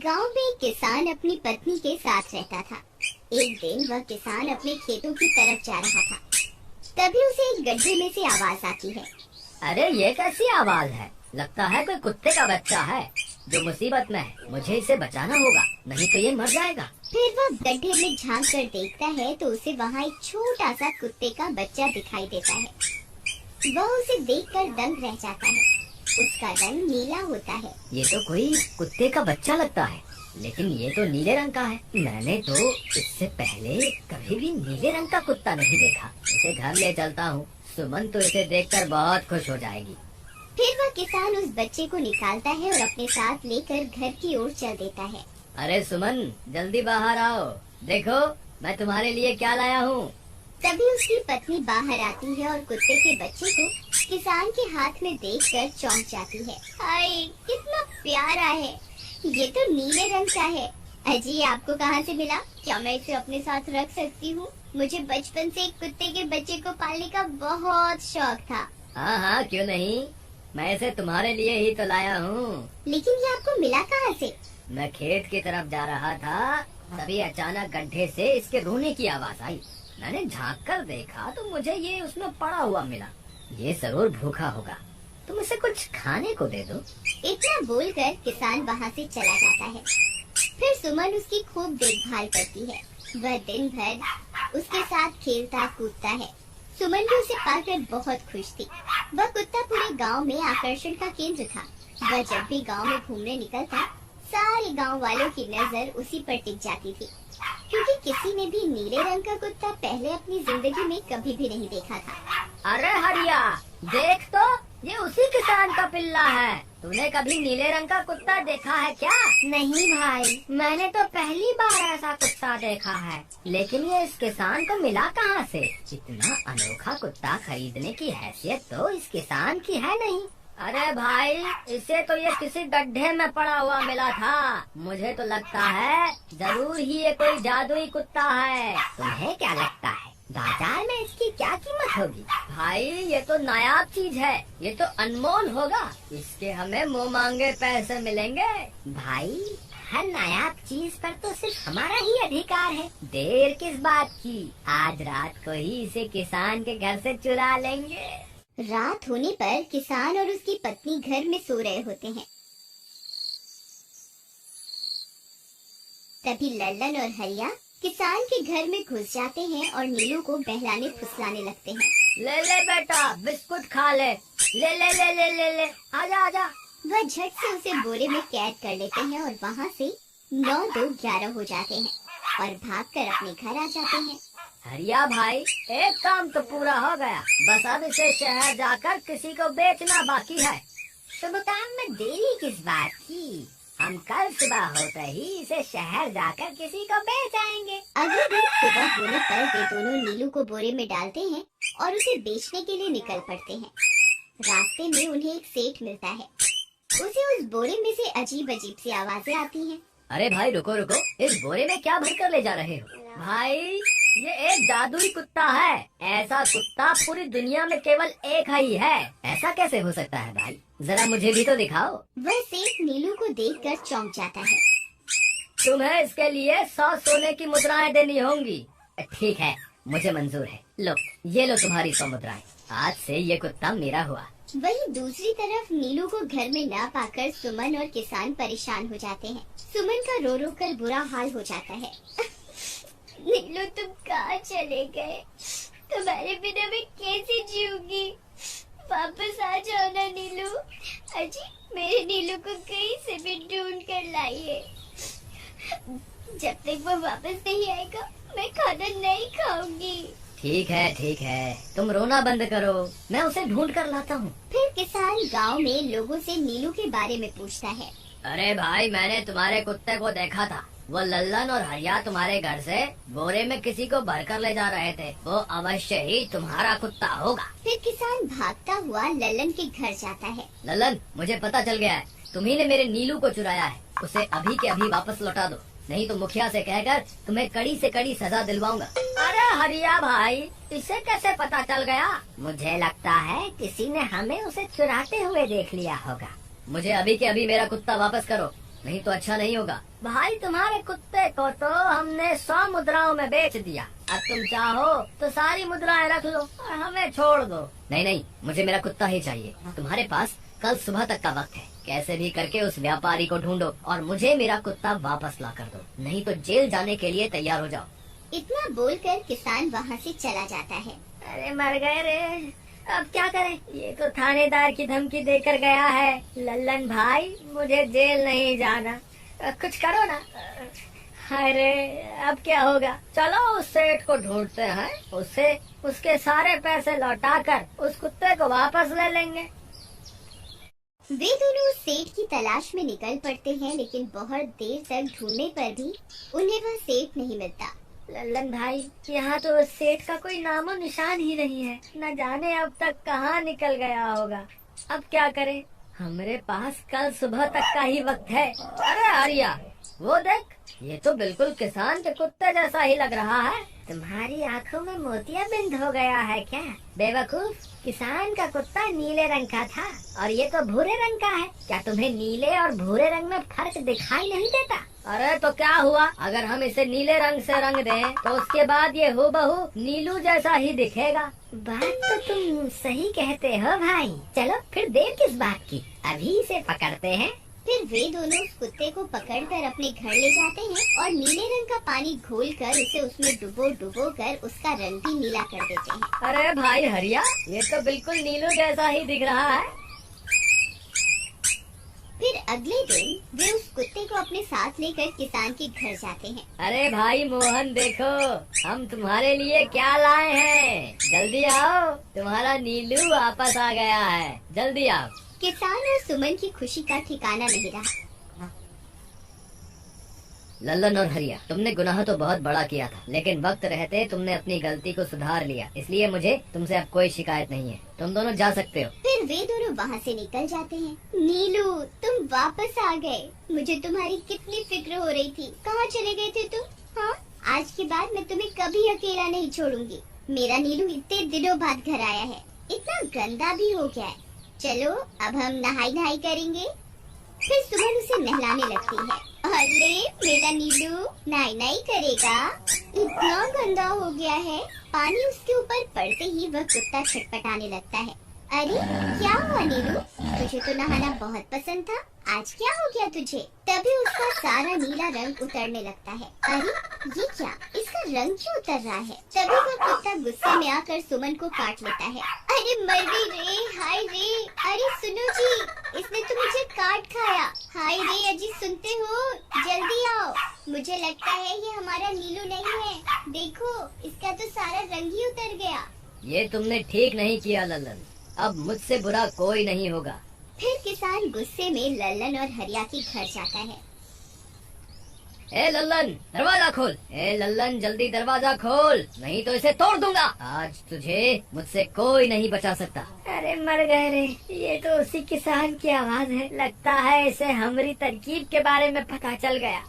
गांव में एक किसान अपनी पत्नी के साथ रहता था। एक दिन वह किसान अपने खेतों की तरफ जा रहा था। तभी उसे एक गड्ढे में से आवाज आती है। अरे ये कैसी आवाज है? लगता है कोई कुत्ते का बच्चा है जो मुसीबत में है। मुझे इसे बचाना होगा, नहीं तो ये मर जाएगा। फिर वह गड्ढे में झांक कर देखता है तो उसे वहाँ एक छोटा सा कुत्ते का बच्चा दिखाई देता है। वह उसे देखकर दंग रह जाता है। उसका रंग नीला होता है। ये तो कोई कुत्ते का बच्चा लगता है, लेकिन ये तो नीले रंग का है। मैंने तो इससे पहले कभी भी नीले रंग का कुत्ता नहीं देखा। इसे घर ले चलता हूँ। सुमन तो इसे देखकर बहुत खुश हो जाएगी। फिर वह किसान उस बच्चे को निकालता है और अपने साथ लेकर घर की ओर चल देता है। अरे सुमन, जल्दी बाहर आओ, देखो मैं तुम्हारे लिए क्या लाया हूँ। तभी उसकी पत्नी बाहर आती है और कुत्ते के बच्चे को किसान के हाथ में देखकर चौंक जाती है। हाय, कितना प्यारा है। ये तो नीले रंग का है। अजी, आपको कहाँ से मिला? क्या मैं इसे अपने साथ रख सकती हूँ? मुझे बचपन से एक कुत्ते के बच्चे को पालने का बहुत शौक था। हाँ हाँ, क्यों नहीं, मैं इसे तुम्हारे लिए ही तो लाया हूँ। लेकिन ये आपको मिला कहाँ से? मैं खेत की तरफ जा रहा था, तभी अचानक गड्ढे से इसके रोने की आवाज आई। मैंने झांक कर देखा तो मुझे ये उसमें पड़ा हुआ मिला। ये जरूर भूखा होगा, तुम इसे कुछ खाने को दे दो। इतना बोलकर किसान वहाँ से चला जाता है। फिर सुमन उसकी खूब देखभाल करती है। वह दिन भर उसके साथ खेलता कूदता है। सुमन भी उसे पाकर बहुत खुश थी। वह कुत्ता पूरे गांव में आकर्षण का केंद्र था। वह जब भी गांव में घूमने निकलता, सारे गांव वालों की नजर उसी पर टिक जाती थी, क्योंकि किसी ने भी नीले रंग का कुत्ता पहले अपनी जिंदगी में कभी भी नहीं देखा था। अरे हरिया, देख तो, ये उसी किसान का पिल्ला है। तूने कभी नीले रंग का कुत्ता देखा है क्या? नहीं भाई, मैंने तो पहली बार ऐसा कुत्ता देखा है। लेकिन ये इस किसान को मिला कहाँ से? इतना अनोखा कुत्ता खरीदने की हैसियत तो इस किसान की है नहीं। अरे भाई, इसे तो ये किसी गड्ढे में पड़ा हुआ मिला था। मुझे तो लगता है जरूर ही ये कोई जादुई कुत्ता है। तुम्हें क्या लगता है बाजार में इसकी क्या कीमत होगी? भाई, ये तो नायाब चीज है, ये तो अनमोल होगा। इसके हमें मुँह मांगे पैसे मिलेंगे। भाई, हर नायाब चीज पर तो सिर्फ हमारा ही अधिकार है। देर किस बात की, आज रात को ही इसे किसान के घर से चुरा लेंगे। रात होने पर किसान और उसकी पत्नी घर में सो रहे होते हैं। तभी लल्लन और हरिया किसान के घर में घुस जाते हैं और नीलू को बहलाने फुसलाने लगते हैं। ले ले बेटा, बिस्कुट खा ले। ले ले ले ले ले ले, आजा आजा। वह झट से उसे बोरे में कैद कर लेते हैं और वहाँ से 9-2-11 हो जाते हैं और भागकर अपने घर आ जाते हैं। हरिया भाई, एक काम तो पूरा हो गया। बस अब इसे शहर जाकर किसी को बेचना बाकी है। शुभ काम में देरी किस बात की? हम कल सुबह होते ही इसे शहर जाकर किसी को बेच आएंगे। अगले दिन सुबह होने पर वे दोनों नीलू को बोरे में डालते हैं और उसे बेचने के लिए निकल पड़ते हैं। रास्ते में उन्हें एक सेठ मिलता है। उसे उस बोरे में से अजीब अजीब सी आवाजें आती हैं। अरे भाई, रुको रुको, इस बोरे में क्या भर कर ले जा रहे हो? भाई, ये एक जादुई कुत्ता है। ऐसा कुत्ता पूरी दुनिया में केवल एक ही है। ऐसा कैसे हो सकता है भाई? जरा मुझे भी तो दिखाओ। वह सेठ नीलू को देखकर चौंक जाता है। तुम्हें इसके लिए 100 सोने की मुद्राएं देनी होंगी। ठीक है, मुझे मंजूर है। लो, ये लो तुम्हारी 100 मुद्राएं। आज से ये कुत्ता मेरा हुआ। वहीं दूसरी तरफ नीलू को घर में न पाकर सुमन और किसान परेशान हो जाते हैं। सुमन का रो रो कर बुरा हाल हो जाता है। नीलू, तुम कहाँ चले गए? तुम्हारे बिना मैं कैसे जीऊंगी? वापस आ जाओ ना नीलू। अजी, मेरे नीलू को कहीं से भी ढूंढ कर लाइए। जब तक वो वापस नहीं आएगा, मैं खाना नहीं खाऊंगी। ठीक है, तुम रोना बंद करो, मैं उसे ढूंढ कर लाता हूँ। फिर किसान गांव में लोगों से नीलू के बारे में पूछता है। अरे भाई, मैंने तुम्हारे कुत्ते को देखा था। वो लल्लन और हरिया तुम्हारे घर से बोरे में किसी को भरकर ले जा रहे थे। वो अवश्य ही तुम्हारा कुत्ता होगा। फिर किसान भागता हुआ लल्लन के घर जाता है। लल्लन, मुझे पता चल गया है, तुम्ही ने मेरे नीलू को चुराया है। उसे अभी के अभी वापस लौटा दो, नहीं तो मुखिया से कहकर तुम्हें कड़ी से कड़ी सजा दिलवाऊंगा। अरे हरिया भाई, इसे कैसे पता चल गया? मुझे लगता है किसी ने हमें उसे चुराते हुए देख लिया होगा। मुझे अभी के अभी मेरा कुत्ता वापस करो, नहीं तो अच्छा नहीं होगा। भाई तुम्हारे कुत्ते को तो हमने 100 मुद्राओं में बेच दिया, अब तुम चाहो तो सारी मुद्राएं रख लो और हमें छोड़ दो। नहीं नहीं, मुझे मेरा कुत्ता ही चाहिए। तुम्हारे पास कल सुबह तक का वक्त है, कैसे भी करके उस व्यापारी को ढूंढो और मुझे मेरा कुत्ता वापस ला कर दो, नहीं तो जेल जाने के लिए तैयार हो जाओ। इतना बोलकर किसान वहाँ से चला जाता है। अरे मर गए रे, अब क्या करें, ये तो थानेदार की धमकी देकर गया है। लल्लन भाई, मुझे जेल नहीं जाना, कुछ करो ना। अरे अब क्या होगा, चलो उस सेठ को ढूंढते हैं, उससे उसके सारे पैसे लौटाकर उस कुत्ते को वापस ले लेंगे। वे दोनों उस सेठ की तलाश में निकल पड़ते हैं, लेकिन बहुत देर तक ढूंढने पर भी उन्हें वह सेठ नहीं मिलता। लल्लन भाई, यहाँ तो उस सेठ का कोई नामो निशान ही नहीं है, न जाने अब तक कहाँ निकल गया होगा। अब क्या करें, हमारे पास कल सुबह तक का ही वक्त है। अरे आर्या, वो देख, ये तो बिल्कुल किसान के कुत्ते जैसा ही लग रहा है। तुम्हारी आंखों में मोतियाबिंद हो गया है क्या बेवकूफ? किसान का कुत्ता नीले रंग का था और ये तो भूरे रंग का है। क्या तुम्हें नीले और भूरे रंग में फर्क दिखाई नहीं देता? अरे तो क्या हुआ, अगर हम इसे नीले रंग से रंग दें तो उसके बाद ये हूबहू नीलू जैसा ही दिखेगा। बात तो तुम सही कहते हो भाई। चलो फिर देर किस बात की, अभी इसे पकड़ते हैं। फिर वे दोनों उस कुत्ते को पकड़कर अपने घर ले जाते हैं और नीले रंग का पानी घोलकर उसे उसमें डुबो कर उसका रंग भी नीला कर देते हैं। अरे भाई हरिया, ये तो बिल्कुल नीलू जैसा ही दिख रहा है। फिर अगले दिन वे उस कुत्ते को अपने साथ लेकर किसान के घर जाते हैं। अरे भाई मोहन, देखो हम तुम्हारे लिए क्या लाए हैं, जल्दी आओ, तुम्हारा नीलू वापस आ गया है, जल्दी आओ। किसान और सुमन की खुशी का ठिकाना नहीं रहा। लल्लन और हरिया, तुमने गुनाह तो बहुत बड़ा किया था, लेकिन वक्त रहते तुमने अपनी गलती को सुधार लिया, इसलिए मुझे तुमसे अब कोई शिकायत नहीं है, तुम दोनों जा सकते हो। फिर वे दोनों वहाँ से निकल जाते हैं। नीलू, तुम वापस आ गए, मुझे तुम्हारी कितनी फिक्र हो रही थी। कहाँ चले गए थे तुम? हाँ, आज के बाद मैं तुम्हें कभी अकेला नहीं छोड़ूंगी। मेरा नीलू इतने दिनों बाद घर आया है, इतना गंदा भी हो गया है। चलो अब हम नहाई करेंगे। फिर सुमन उसे नहलाने लगती है। अरे मेरा नीलू नहाई करेगा, इतना गंदा हो गया है। पानी उसके ऊपर पड़ते ही वह कुत्ता छटपटाने लगता है। अरे क्या हुआ नीलू, तुझे तो नहाना बहुत पसंद था, आज क्या हो गया तुझे? तभी उसका सारा नीला रंग उतरने लगता है। अरे ये क्या, इसका रंग क्यों उतर रहा है? तभी वह कुत्ता गुस्से में आकर सुमन को काट लेता है। अरे मर गई रे, हाय रे। अरे सुनो जी, इसने तो मुझे काट खाया। हाय रे अजी, सुनते हो? जल्दी आओ, मुझे लगता है ये हमारा नीलू नहीं है। देखो, इसका तो सारा रंग ही उतर गया। ये तुमने ठीक नहीं किया लल्लन, अब मुझसे बुरा कोई नहीं होगा। फिर किसान गुस्से में लल्लन और हरिया के घर जाता है। ए लल्लन, दरवाजा खोल। ए लल्लन, जल्दी दरवाजा खोल, नहीं तो इसे तोड़ दूंगा। आज तुझे मुझसे कोई नहीं बचा सकता। अरे मर गए रे, ये तो उसी किसान की आवाज है। लगता है इसे हमारी तरकीब के बारे में पता चल गया।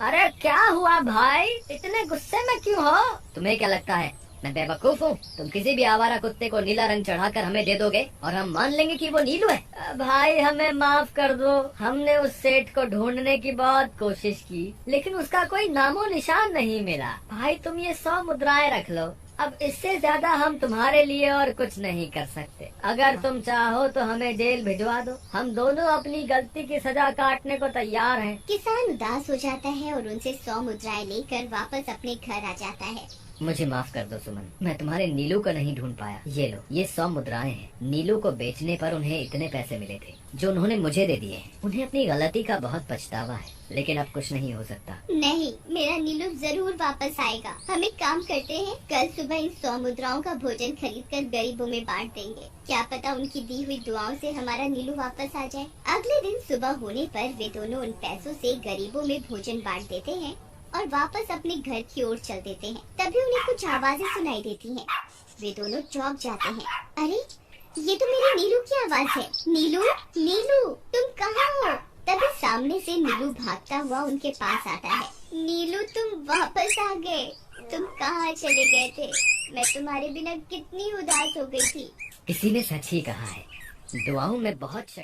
अरे क्या हुआ भाई, इतने गुस्से में क्यों हो? तुम्हें क्या लगता है मैं बेवकूफ हूँ? तुम किसी भी आवारा कुत्ते को नीला रंग चढ़ाकर हमें दे दोगे और हम मान लेंगे कि वो नीलू है। भाई हमें माफ कर दो, हमने उस सेठ को ढूंढने की बहुत कोशिश की, लेकिन उसका कोई नामो निशान नहीं मिला। भाई तुम ये 100 मुद्राएं रख लो, अब इससे ज्यादा हम तुम्हारे लिए और कुछ नहीं कर सकते। अगर तुम चाहो तो हमें जेल भिजवा दो, हम दोनों अपनी गलती की सजा काटने को तैयार हैं। किसान उदास हो जाता है और उनसे 100 मुद्राएं लेकर वापस अपने घर आ जाता है। मुझे माफ कर दो सुमन, मैं तुम्हारे नीलू को नहीं ढूंढ पाया। ये लो, ये 100 मुद्राएं हैं। नीलू को बेचने पर उन्हें इतने पैसे मिले थे जो उन्होंने मुझे दे दिए हैं। उन्हें अपनी गलती का बहुत पछतावा है, लेकिन अब कुछ नहीं हो सकता। नहीं, मेरा नीलू जरूर वापस आएगा। हम एक काम करते हैं, कल सुबह इन 100 मुद्राओं का भोजन खरीद कर गरीबों में बांट देंगे। क्या पता उनकी दी हुई दुआओं से हमारा नीलू वापस आ जाए। अगले दिन सुबह होने पर वे दोनों उन पैसों से गरीबों में भोजन बांट देते हैं और वापस अपने घर की ओर चल देते हैं। तभी उन्हें कुछ आवाजें सुनाई देती हैं। वे दोनों चौंक जाते हैं। अरे ये तो मेरे नीलू की आवाज है। नीलू, नीलू तुम कहाँ हो? तभी सामने से नीलू भागता हुआ उनके पास आता है। नीलू तुम वापस आ गए, तुम कहाँ चले गए थे? मैं तुम्हारे बिना कितनी उदास हो गई थी। किसी ने सच ही कहा है, दुआओं में बहुत शक्ति